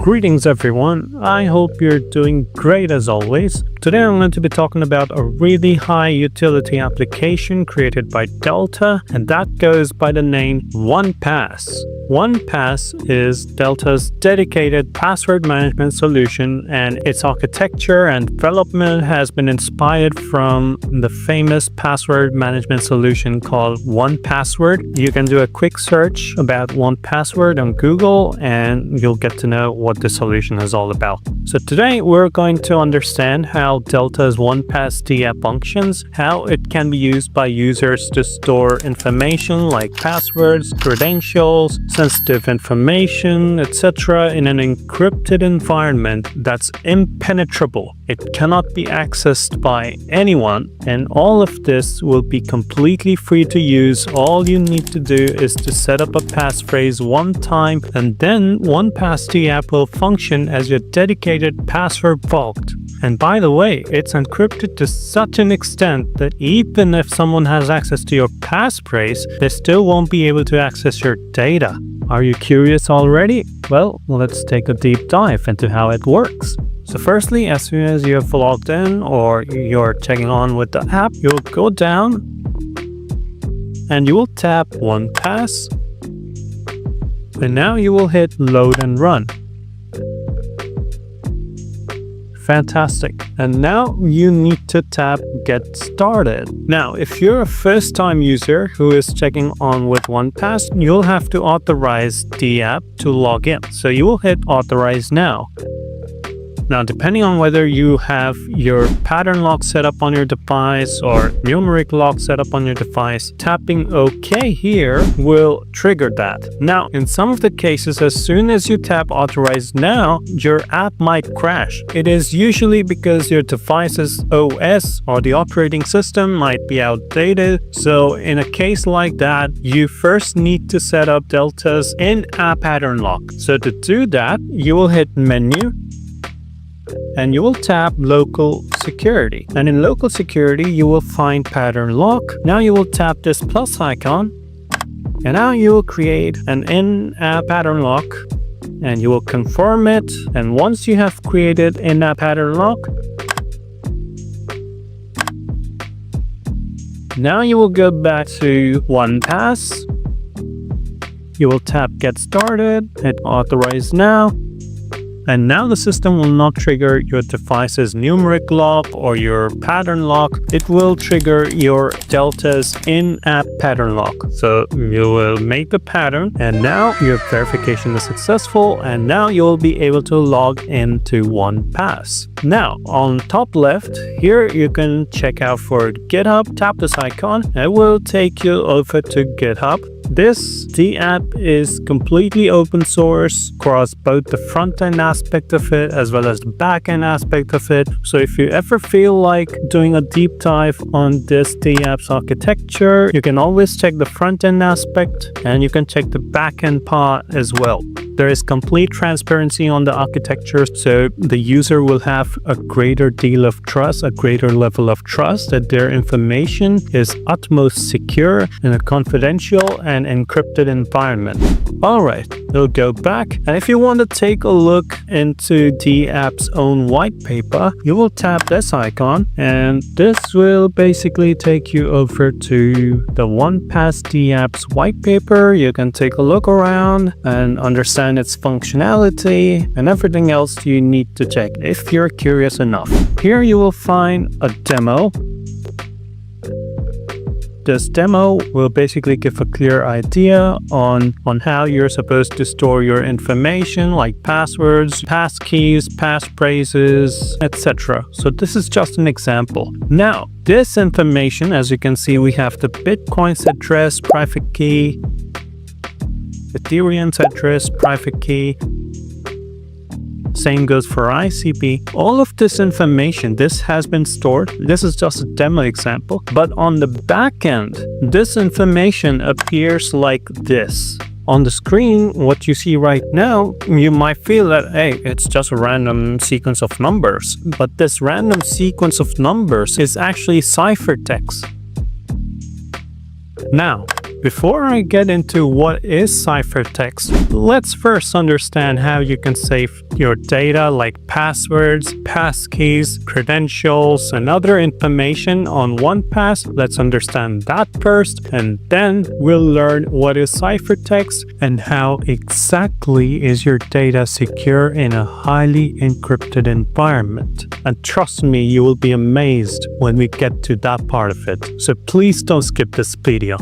Greetings everyone, I hope you're doing great as always. Today I'm going to be talking about a really high utility application created by Delta, and that goes by the name 1Pass. 1Pass is Delta's dedicated password management solution, and its architecture and development has been inspired from the famous password management solution called 1Password. You can do a quick search about 1Password on Google and you'll get to know what the solution is all about. So today we're going to understand how Delta's 1Pass dApp functions, how it can be used by users to store information like passwords, credentials, sensitive information, etc. in an encrypted environment that's impenetrable. It cannot be accessed by anyone, and all of this will be completely free to use. All you need to do is to set up a passphrase one time, and then 1Pass dApp will function as your dedicated password vault. And by the way, it's encrypted to such an extent that even if someone has access to your passphrase, they still won't be able to access your data. Are you curious already? Well, let's take a deep dive into how it works. So firstly, as soon as you have logged in or you're checking on with the app, you'll go down and you will tap 1Pass, and now you will hit load and run. Fantastic. And now you need to tap get started. Now, if you're a first-time user who is checking on with 1Pass, you'll have to authorize the app to log in. So you will hit authorize now. Now, depending on whether you have your pattern lock set up on your device or numeric lock set up on your device, tapping OK here will trigger that. Now, in some of the cases, as soon as you tap authorize now, your app might crash. It is usually because your device's OS or the operating system might be outdated. So in a case like that, you first need to set up Delta's in-app pattern lock. So to do that, you will hit menu, and you will tap local security, and in local security you will find pattern lock. Now you will tap this plus icon, and now you will create an in-app pattern lock, and you will confirm it. And once you have created in-app pattern lock, now you will go back to 1Pass. You will tap get started, hit authorize now. And now the system will not trigger your device's numeric lock or your pattern lock. It will trigger your Delta's in-app pattern lock. So you will make the pattern, and now your verification is successful, and now you'll be able to log into 1Pass. Now, on top left, here you can check out for GitHub. Tap this icon. It will take you over to GitHub. This dApp is completely open source across both the front-end aspect of it as well as the back-end aspect of it. So if you ever feel like doing a deep dive on this dApp's architecture, you can always check the front-end aspect and you can check the back-end part as well. There is complete transparency on the architecture, so the user will have a greater deal of trust, a greater level of trust that their information is utmost secure in a confidential and encrypted environment. Alright, we'll go back, and if you want to take a look into the app's own white paper, you will tap this icon, and this will basically take you over to the 1Pass dApp's white paper. You can take a look around and understand its functionality and everything else you need to check if you're curious enough. Here you will find a demo. This demo will basically give a clear idea on how you're supposed to store your information like passwords, passkeys, passphrases, etc. So this is just an example. Now, this information, as you can see, we have the Bitcoin's address, private key, Ethereum's address, private key. Same goes for ICP. All of this information, this has been stored. This is just a demo example. But on the back end, this information appears like this. On the screen, what you see right now, you might feel that, hey, it's just a random sequence of numbers. But this random sequence of numbers is actually ciphertext. Now, Before I get into what is ciphertext, let's first understand how you can save your data like passwords, passkeys, credentials, and other information on 1Pass. Let's understand that first, and then we'll learn what is ciphertext and how exactly is your data secure in a highly encrypted environment. And trust me, you will be amazed when we get to that part of it. So please don't skip this video.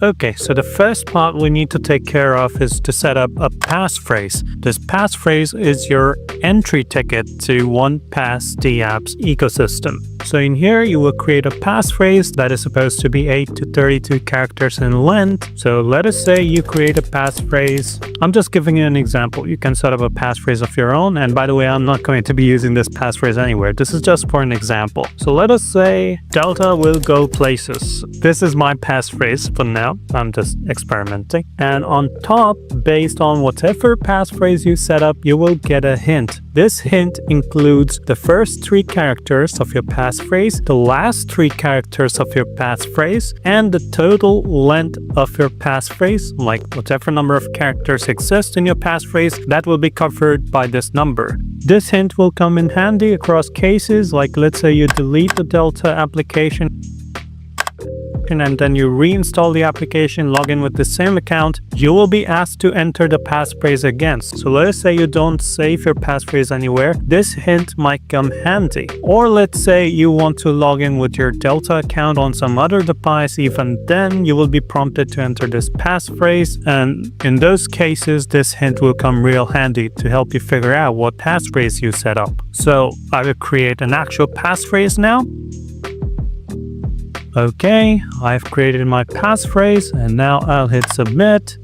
Okay, so the first part we need to take care of is to set up a passphrase. This passphrase is your entry ticket to 1Pass dApp's ecosystem. So in here, you will create a passphrase that is supposed to be 8 to 32 characters in length. So let us say you create a passphrase. I'm just giving you an example. You can set up a passphrase of your own. And by the way, I'm not going to be using this passphrase anywhere. This is just for an example. So let us say Delta will go places. This is my passphrase for now. I'm just experimenting. And on top, based on whatever passphrase you set up, you will get a hint. This hint includes the first 3 characters of your passphrase, the last 3 characters of your passphrase, and the total length of your passphrase, like whatever number of characters exist in your passphrase, that will be covered by this number. This hint will come in handy across cases, like let's say you delete the Delta application and then you reinstall the application, log in with the same account, you will be asked to enter the passphrase again. So let's say you don't save your passphrase anywhere, this hint might come handy. Or let's say you want to log in with your Delta account on some other device, even then you will be prompted to enter this passphrase, and in those cases this hint will come real handy to help you figure out what passphrase you set up. So I will create an actual passphrase now. Okay, I've created my passphrase and now I'll hit submit.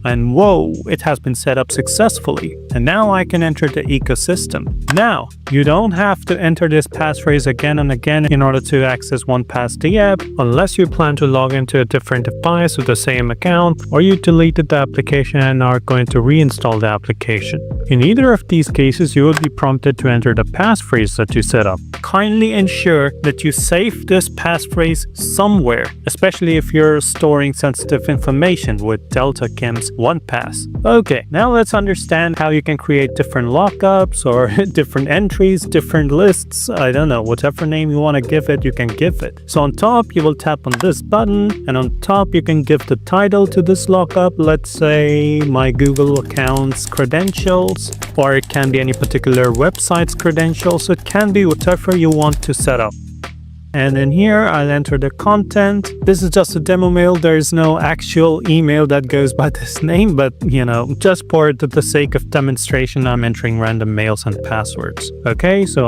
And whoa, it has been set up successfully. And now I can enter the ecosystem. Now, you don't have to enter this passphrase again and again in order to access 1Pass dApp, unless you plan to log into a different device with the same account, or you deleted the application and are going to reinstall the application. In either of these cases, you will be prompted to enter the passphrase that you set up. Kindly ensure that you save this passphrase somewhere, especially if you're storing sensitive information with Delta Kim's 1Pass. Okay, now let's understand how you can create different lockups or different entries, different lists. I don't know, whatever name you want to give it, you can give it. So on top, you will tap on this button, and on top, you can give the title to this lockup. Let's say my Google account's credentials, or it can be any particular website's credentials. So it can be whatever you want to set up. And in here, I'll enter the content. This is just a demo mail. There is no actual email that goes by this name, but you know, just for the sake of demonstration, I'm entering random mails and passwords. Okay, so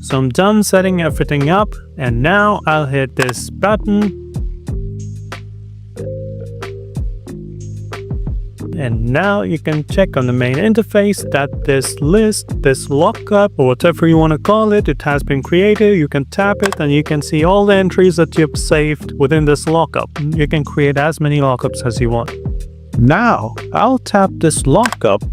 so I'm done setting everything up, and now I'll hit this button. And now you can check on the main interface that this list, this lockup, or whatever you want to call it, it has been created. You can tap it and you can see all the entries that you've saved within this lockup. You can create as many lockups as you want. Now, I'll tap this lockup.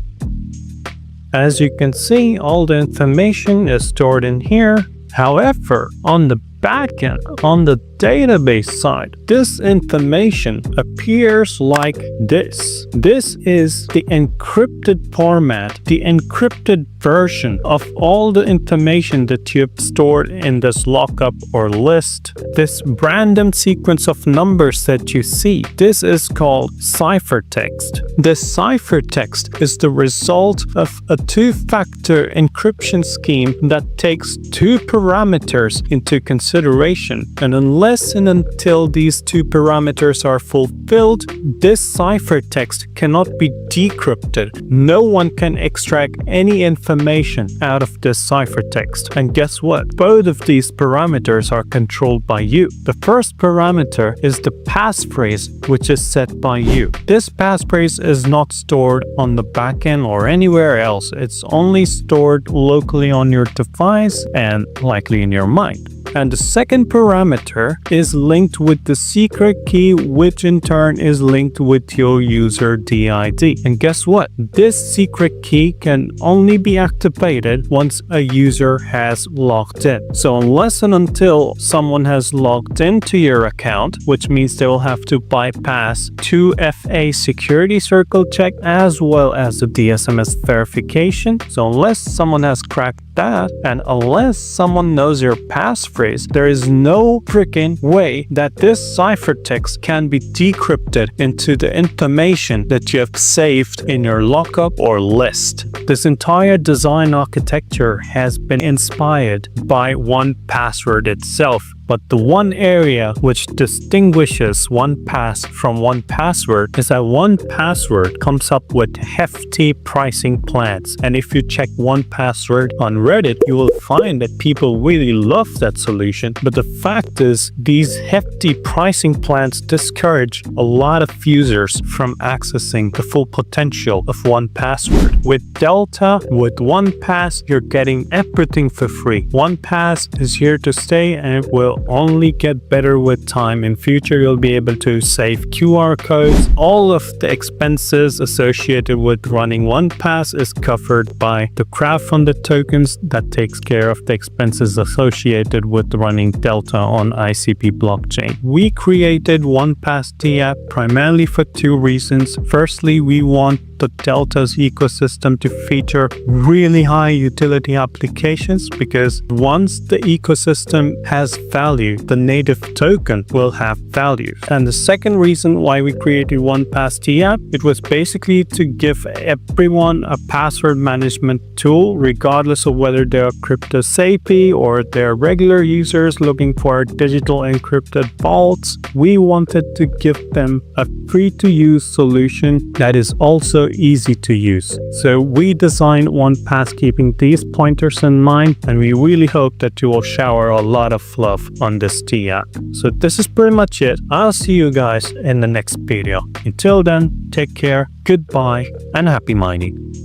As you can see, all the information is stored in here. However, on the backend, on the database side, this information appears like this. This is the encrypted format, the encrypted version of all the information that you've stored in this lockup or list. This random sequence of numbers that you see, this is called ciphertext. This ciphertext is the result of a two-factor encryption scheme that takes 2 parameters into consideration, and unless and until these 2 parameters are fulfilled, this ciphertext cannot be decrypted. No one can extract any information out of this ciphertext. And guess what? Both of these parameters are controlled by you. The first parameter is the passphrase, which is set by you. This passphrase is not stored on the backend or anywhere else. It's only stored locally on your device and likely in your mind. And the second parameter is linked with the secret key, which in turn is linked with your user DID. And guess what? This secret key can only be activated once a user has logged in. So unless and until someone has logged into your account, which means they will have to bypass 2FA security circle check as well as the DSMS verification. So unless someone has cracked that, and unless someone knows your passphrase, there is no freaking way that this ciphertext can be decrypted into the information that you have saved in your lockup or list. This entire design architecture has been inspired by 1Password itself. But the one area which distinguishes 1Pass from 1Password is that 1Password comes up with hefty pricing plans. And if you check 1Password on Reddit, you will find that people really love that solution. But the fact is, these hefty pricing plans discourage a lot of users from accessing the full potential of 1Password. With Delta, with 1Pass, you're getting everything for free. 1Pass is here to stay and it will only get better with time. In future, you'll be able to save QR codes. All of the expenses associated with running 1Pass is covered by the crowdfunded tokens that takes care of the expenses associated with running Delta on ICP blockchain. We created 1Pass dApp primarily for two reasons. Firstly, we want the Delta's ecosystem to feature really high utility applications, because once the ecosystem has value, the native token will have value. And the second reason why we created 1Pass dApp, it was basically to give everyone a password management tool, regardless of whether they're crypto savvy or they're regular users looking for digital encrypted vaults. We wanted to give them a free-to-use solution that is also easy to use. So we designed 1Pass keeping these pointers in mind, and we really hope that you will shower a lot of love on this dApp. So this is pretty much it. I'll see you guys in the next video. Until then, take care, goodbye, and happy mining.